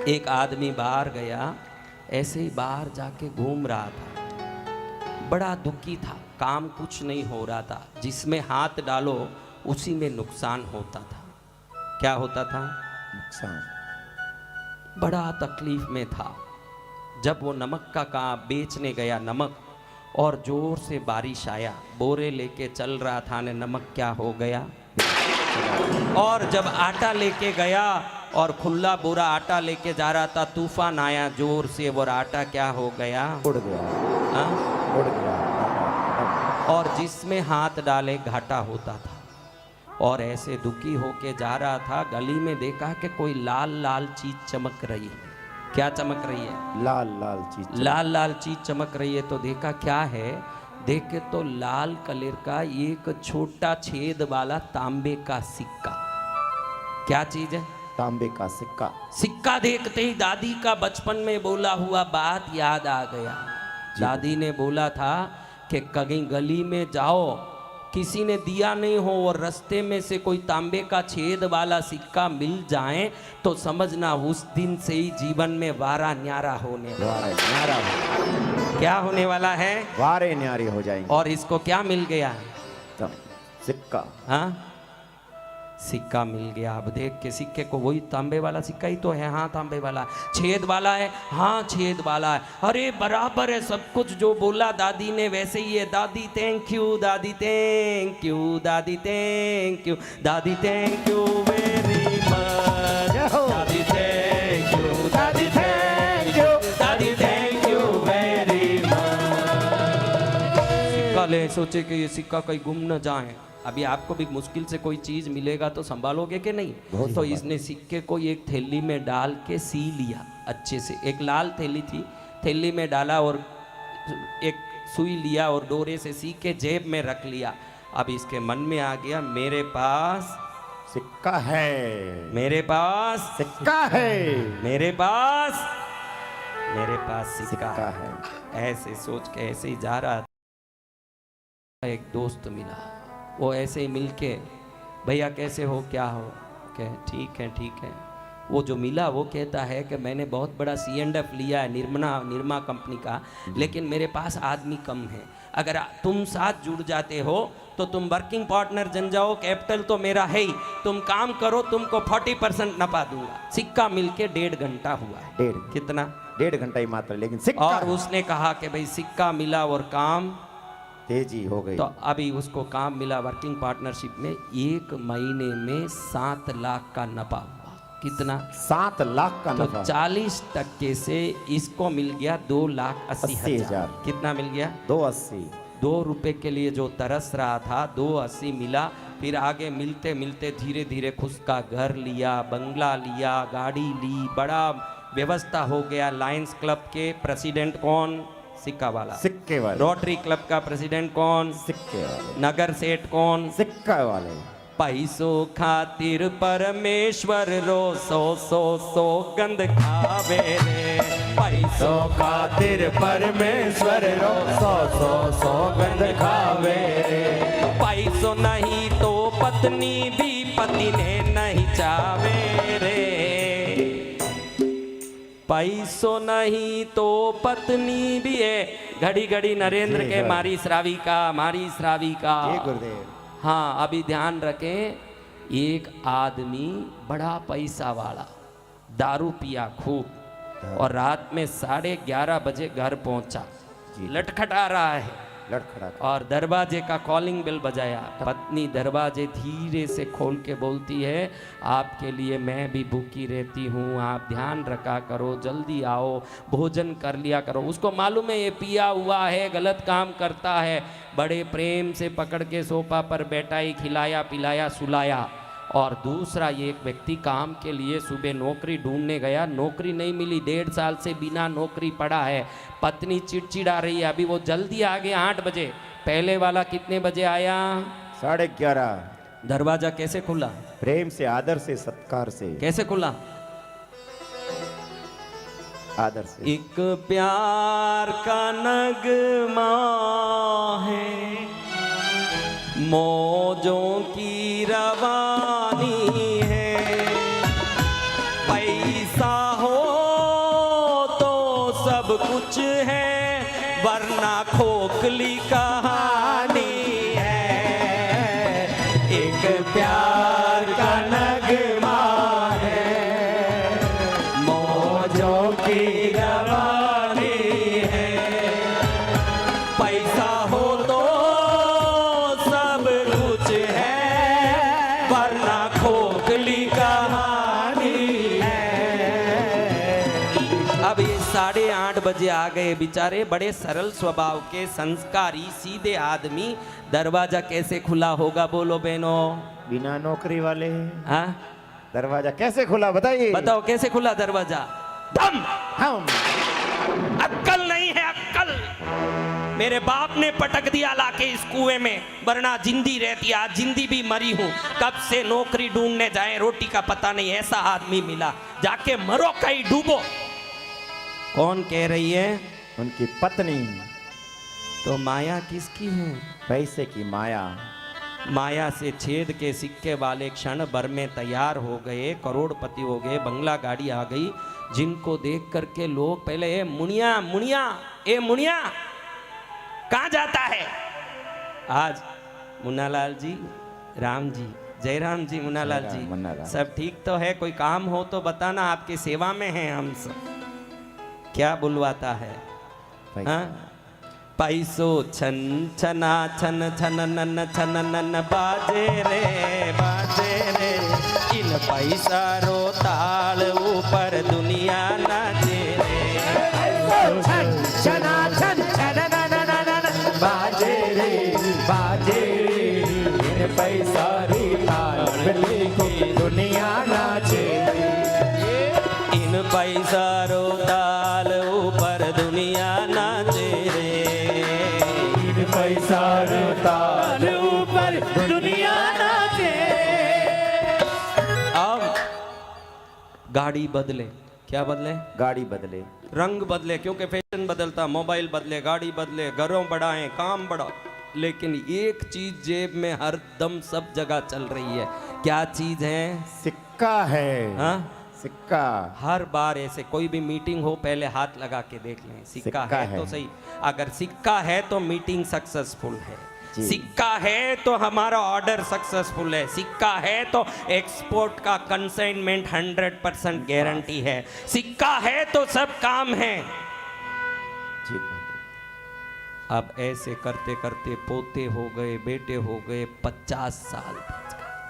एक आदमी बाहर गया, ऐसे ही बाहर जाके घूम रहा था, बड़ा दुखी था, काम कुछ नहीं हो रहा था, जिसमें हाथ डालो उसी में नुकसान होता था। क्या होता था? नुकसान। बड़ा तकलीफ में था। जब वो नमक का काम बेचने गया, नमक, और जोर से बारिश आया, बोरे लेके चल रहा था ने नमक क्या हो गया। और जब आटा लेके गया और खुला बोरा आटा लेके जा रहा था, तूफान आया जोर से, वो आटा क्या हो गया, उड़ गया। हाँ? उड़ गया। और जिसमें हाथ डाले घाटा होता था। और ऐसे दुखी होके जा रहा था, गली में देखा कि कोई लाल लाल चीज चमक रही है। क्या चमक रही है? लाल लाल चीज। लाल लाल चीज चमक रही है। तो देखा क्या है, देखे तो लाल कलर का एक छोटा छेद वाला तांबे का सिक्का। क्या चीज है? तांबे का सिक्का। सिक्का देखते ही दादी का बचपन में बोला हुआ बात याद आ गया। दादी ने बोला था कि कहीं गली में जाओ, किसी ने दिया नहीं हो और रास्ते में से कोई तांबे का छेद वाला सिक्का मिल जाए तो समझना उस दिन से ही जीवन में वारा न्यारा होने वाला। क्या होने वाला है? वारे न्यारे हो जाएंगे। और इसको क्या मिल गया? तो सिक्का। हाँ, सिक्का मिल गया। अब देख के सिक्के को, वही तांबे वाला सिक्का ही तो है। हाँ तांबे वाला। छेद वाला है? हाँ छेद वाला है। अरे बराबर है सब कुछ, जो बोला दादी ने वैसे ही है। दादी थैंक यू, दादी थैंक यू, दादी थैंक यू, दादी थैंक यू वेरी मच, दादी थैंक यू, दादी थैंक यू, दादी थैंक यू वेरी मच। सिक्का ले, सोचे कि ये सिक्का कहीं गुम न जाए। अभी आपको भी मुश्किल से कोई चीज मिलेगा तो संभालोगे कि नहीं? तो इसने सिक्के को एक थैली में डाल के सी लिया अच्छे से। एक लाल थैली थी, थैली में डाला और एक सुई लिया और डोरे से सी के जेब में रख लिया। अब इसके मन में आ गया, मेरे पास सिक्का है, मेरे पास सिक्का है, मेरे पास सिक्का है। ऐसे सोच के ऐसे ही जा रहा था, एक दोस्त मिला। वो ऐसे ही मिलके, भैया कैसे हो, क्या हो, कहे ठीक है ठीक है। वो जो मिला वो कहता है कि मैंने बहुत बड़ा C&F लिया है, निर्मा कंपनी का, लेकिन मेरे पास आदमी कम है। अगर तुम साथ जुड़ जाते हो तो तुम वर्किंग पार्टनर जन जाओ, कैपिटल तो मेरा है ही, तुम काम करो, तुमको 40% नफा दूंगा। सिक्का मिलके 1.5 घंटा हुआ है। कितना? 1.5 घंटा ही मात्र, लेकिन सिक्का। और उसने कहा कि भाई सिक्का मिला और काम तेजी हो गई। तो अभी उसको काम मिला वर्किंग पार्टनरशिप में, 1 महीने में 7 लाख का नफा हुआ। कितना? 7 लाख का तो नफा। 40% से इसको मिल गया 2,80,000। कितना मिल गया? 280। 2 रुपए के लिए जो तरस रहा था, 280 मिला। फिर आगे मिलते मिलते धीरे धीरे खुद का घर लिया, बंगला लिया, गाड़ी ली, बड़ा व्यवस्था हो गया। लायंस क्लब के प्रेसिडेंट कौन? सिक्का वाला। सिक्के वाले। रोटरी क्लब का प्रेसिडेंट कौन? सिक्के वाले। नगर सेठ कौन? सिक्का वाले। पैसों खातिर परमेश्वर रो सो गंद खावे रे, पैसों खातिर परमेश्वर रो सो गंद खावे रे। पैसों नहीं तो पत्नी भी पति ने नहीं चावे रे, पैसों नहीं तो पत्नी भी है। घड़ी घड़ी नरेंद्र के मारी श्राविका, मारी श्राविका। गुरुदेव। हाँ, अभी ध्यान रखें, एक आदमी बड़ा पैसा वाला दारू पिया खूब और रात में 11:30 बजे घर पहुंचा, लटखटा रहा है, और दरवाजे का कॉलिंग बेल बजाया। पत्नी दरवाजे धीरे से खोल के बोलती है, आपके लिए मैं भी भूखी रहती हूँ, आप ध्यान रखा करो, जल्दी आओ, भोजन कर लिया करो। उसको मालूम है ये पिया हुआ है, गलत काम करता है। बड़े प्रेम से पकड़ के सोफा पर बैठाई, खिलाया पिलाया, सुलाया। और दूसरा, ये एक व्यक्ति काम के लिए सुबह नौकरी ढूंढने गया, नौकरी नहीं मिली, 1.5 साल से बिना नौकरी पड़ा है। पत्नी चिड़चिड़ा रही है, अभी वो जल्दी आ गया 8 बजे। पहले वाला कितने बजे आया? 11:30। दरवाजा कैसे खुला? प्रेम से, आदर से, सत्कार से। कैसे खुला? आदर से। एक प्यार का नगमा है, मौजों की रवानी है, पैसा हो सब कुछ है वरना खोखली कहानी है, एक प्यार का नगमा है, मौजों की रवानी है, पैसा हो तो सब कुछ है वरना खोखली कहानी है। अब ये 8:30 बजे आ गए बेचारे, बड़े सरल स्वभाव के संस्कारी सीधे आदमी। दरवाजा कैसे खुला होगा बोलो बहनों? बिना नौकरी वाले हाँ दरवाजा कैसे खुला बताइए? बताओ कैसे खुला दरवाजा? दम हम अक्कल नहीं है, अक्कल। मेरे बाप ने पटक दिया लाके इस कुएं में, वरना जिंदी रहती। आज जिंदी भी मरी हूं। कब से नौकरी ढूंढने जाए, रोटी का पता नहीं। ऐसा आदमी मिला, जाके मरो कहीं डूबो। कौन कह रही है? उनकी पत्नी। तो माया किसकी है? पैसे की माया। माया से छेद के सिक्के वाले क्षण भर में तैयार हो गए, करोड़पति हो गए, बंगला गाड़ी आ गई, जिनको देख करके लोग पहले ए मुनिया मुनिया, ए मुनिया कहाँ जाता है? आज मुन्नालाल जी, राम जी, जयराम जी, मुन्नालाल मुन्नालाल। जी, सब ठीक तो है? कोई काम हो तो बताना, आपकी सेवा में हैं हम सब। क्या बुलवाता है? हाँ? पैसो छन छना छन छन नन छन नन बाजे रे इन पैसा रो ताल ऊपर दुनिया नाचे रे। पैसो छन छना छन छन नन नन बाजे रे इन पैसा रे ताल लेके दुनिया नाचे रे। इन पैसा रो ताल ऊपर दुनिया नाचे रे। पैसा रो ताल ऊपर दुनिया नाचे। अब गाड़ी बदले। क्या बदले? गाड़ी बदले, रंग बदले, क्योंकि फैशन बदलता, मोबाइल बदले, गाड़ी बदले, घरों बढ़ाएं, काम बढ़ा, लेकिन एक चीज जेब में हर दम सब जगह चल रही है। क्या चीज है? सिक्का है। हाँ? सिक्का। हर बार ऐसे कोई भी मीटिंग हो पहले हाथ लगा के देख लें, सिक्का है तो सही। अगर सिक्का है तो मीटिंग सक्सेसफुल है, सिक्का है तो हमारा ऑर्डर सक्सेसफुल है, सिक्का है तो एक्सपोर्ट का कंसाइनमेंट 100% गारंटी है, सिक्का है तो सब काम है। अब ऐसे करते करते पोते हो गए, बेटे हो गए, 50 साल।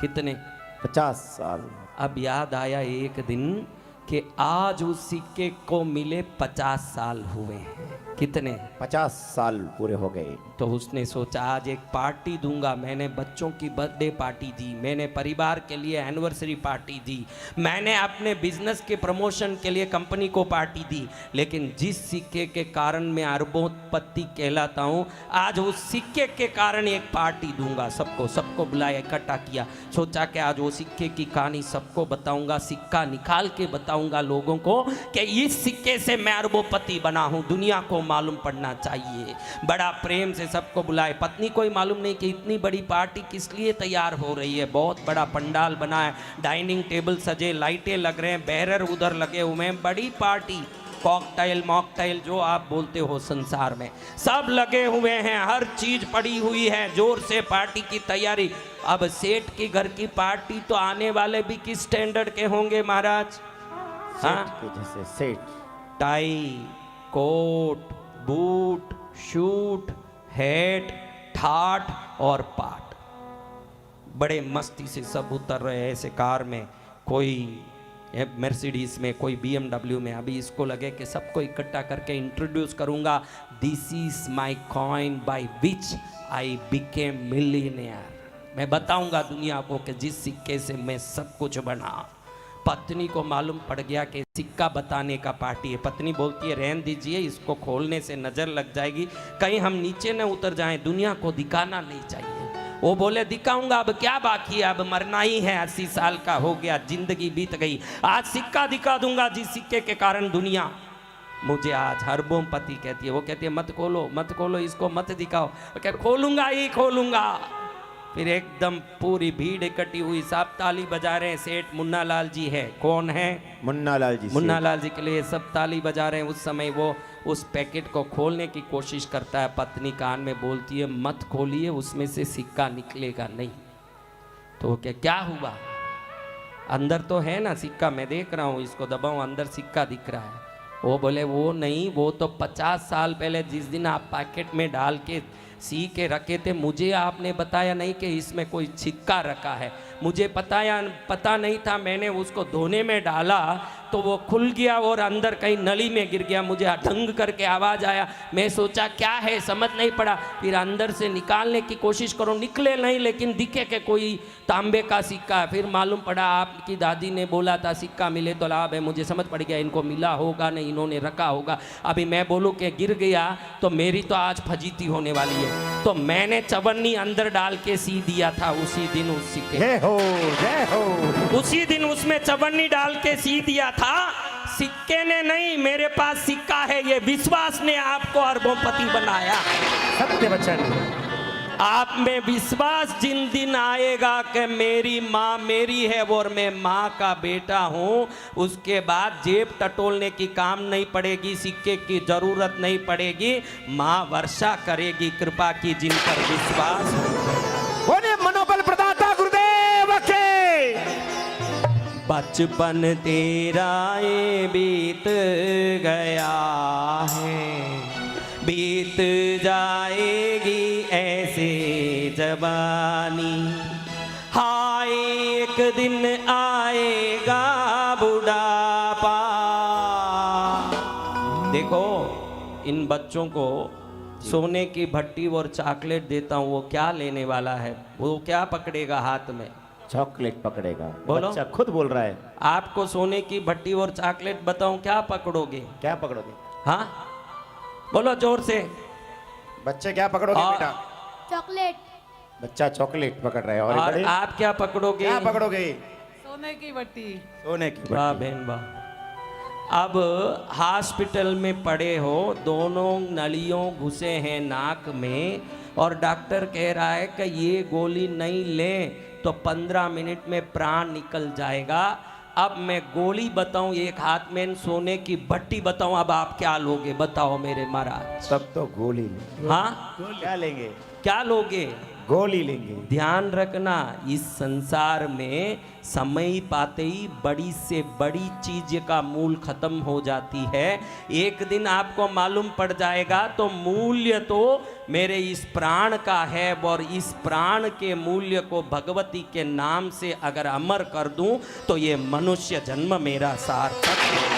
कितने? 50 साल। अब याद आया एक दिन कि आज उस सिक्के को मिले 50 साल हुए हैं। कितने? 50 साल पूरे हो गए। तो उसने सोचा आज एक पार्टी दूंगा। मैंने बच्चों की बर्थडे पार्टी दी, मैंने परिवार के लिए एनिवर्सरी पार्टी दी, मैंने अपने बिजनेस के प्रमोशन के लिए कंपनी को पार्टी दी, लेकिन जिस सिक्के के कारण मैं अरबोपति कहलाता हूँ, आज उस सिक्के के कारण एक पार्टी दूंगा। सबको बुलाया, इकट्ठा किया, सोचा कि आज वो सिक्के की कहानी सबको बताऊंगा, सिक्का निकाल के बताऊंगा लोगों को कि इस सिक्के से मैं अरबोपति बना हूँ, दुनिया को मालूम पड़ना चाहिए। बड़ा प्रेम से सबको बुलाए। पत्नी को ही मालूम नहीं कि इतनी बड़ी पार्टी किस लिए तैयार हो रही है। बहुत बड़ा पंडाल बना है, डाइनिंग टेबल सजे, लाइटें लग रहे हैं, बैरर उधर लगे हुए हैं, बड़ी पार्टी, कॉकटेल मॉकटेल जो आप बोलते हो संसार में, सब लगे हुए हैं, हर चीज पड़ी हुई है, जोर से पार्टी की तैयारी। अब सेठ के घर की पार्टी तो आने वाले भी किस स्टैंडर्ड के होंगे महाराज? हाँ? जैसे सेठ, tie, coat, boot, suit, hat, ठाट और पाट, बड़े मस्ती से सब उतर रहे हैं ऐसे कार में, कोई मर्सिडीज में, कोई BMW में। अभी इसको लगे कि सबको इकट्ठा करके इंट्रोड्यूस करूंगा, this is my coin by which I became millionaire. मैं बताऊंगा दुनिया को कि जिस सिक्के से मैं सब कुछ बना। पत्नी को मालूम पड़ गया कि सिक्का बताने का पार्टी है। पत्नी बोलती है रहन दीजिए, इसको खोलने से नजर लग जाएगी, कहीं हम नीचे न उतर जाएं, दुनिया को दिखाना नहीं चाहिए। वो बोले दिखाऊंगा, अब क्या बाकी है, अब मरना ही है, 80 साल का हो गया, जिंदगी बीत गई, आज सिक्का दिखा दूंगा जिस सिक्के के कारण दुनिया मुझे आज अरबोपति कहती है। वो कहती है मत खोलो, इसको मत दिखाओ। क्या खोलूंगा ही खोलूंगा। फिर एकदम पूरी भीड़ इकट्ठी हुई, सब ताली बजा रहे हैं। सेठ मुन्ना लाल जी है। कौन है? मुन्ना लाल जी। मुन्ना लाल जी के लिए सब ताली बजा रहे हैं। उस समय वो उस पैकेट को खोलने की कोशिश करता है, पत्नी कान में बोलती है मत खोलिए, उसमें से सिक्का निकलेगा नहीं। तो क्या हुआ? अंदर तो है ना सिक्का, मैं देख रहा हूँ, इसको दबाऊं, अंदर सिक्का दिख रहा है। वो बोले वो नहीं, वो तो 50 साल पहले जिस दिन आप पैकेट में डाल के सी के रखे थे, मुझे आपने बताया नहीं कि इसमें कोई सिक्का रखा है। मुझे पता नहीं था, मैंने उसको धोने में डाला तो वो खुल गया और अंदर कहीं नली में गिर गया। मुझे ढंग करके आवाज़ आया, मैं सोचा क्या है, समझ नहीं पड़ा। फिर अंदर से निकालने की कोशिश करो, निकले नहीं, लेकिन दिखे कि कोई तांबे का सिक्का है। फिर मालूम पड़ा आपकी दादी ने बोला था सिक्का मिले तो लाभ है। मुझे समझ पड़ गया इनको मिला होगा नहीं, इन्होंने रखा होगा। अभी मैं बोलूँ कि गिर गया तो मेरी तो आज फजीती होने वाली है। तो मैंने चवन्नी अंदर डाल के सी दिया था उसी दिन उस सिक्के, जय हो जय हो। उसी दिन उसमें चवन्नी डाल के सी दिया था। सिक्के ने नहीं, मेरे पास सिक्का है। ये विश्वास ने आपको अरबोंपति बनाया। सत्य वचन। आप में विश्वास जिन दिन आएगा कि मेरी माँ मेरी है और मैं माँ का बेटा हूँ, उसके बाद जेब टटोलने की काम नहीं पड़ेगी, सिक्के की जरूरत नहीं पड़ेगी। माँ वर्षा करेगी कृपा की जिन पर विश्वास। बोले मनोबल प्रदाता गुरुदेव के। बचपन तेरा ये बीत गया है, बीत जाएगी ऐसे जवानी, हाय एक दिन आएगा बुढ़ापा। देखो इन बच्चों को सोने की भट्टी और चॉकलेट देता हूँ, वो क्या लेने वाला है? वो क्या पकड़ेगा हाथ में? चॉकलेट पकड़ेगा। बोलो। बच्चा खुद बोल रहा है। आपको सोने की भट्टी और चॉकलेट बताऊं, क्या पकड़ोगे? क्या पकड़ोगे? हाँ बोलो जोर से। बच्चे क्या पकड़ोगे बेटा? चॉकलेट। बच्चा चॉकलेट पकड़ रहा है। और और बड़े? आप क्या पकड़ोगे? क्या पकड़ोगे? सोने की भट्टी। सोने की वाह भट्टी। बहन वाह। अब हॉस्पिटल में पड़े हो, दोनों नलियों घुसे हैं नाक में, और डॉक्टर कह रहा है कि ये गोली नहीं लें तो 15 मिनट में प्राण निकल जाएगा। अब मैं गोली बताऊं एक हाथ में, सोने की भट्टी बताऊं, अब आप क्या लोगे बताओ मेरे महाराज? तब तो गोली लेंगे। हाँ क्या लेंगे? क्या लोगे? गोली लेंगे। ध्यान रखना, इस संसार में समय पाते ही बड़ी से बड़ी चीज का मूल खत्म हो जाती है। एक दिन आपको मालूम पड़ जाएगा। तो मूल्य तो मेरे इस प्राण का है, और इस प्राण के मूल्य को भगवती के नाम से अगर अमर कर दूं तो ये मनुष्य जन्म मेरा सार्थक है।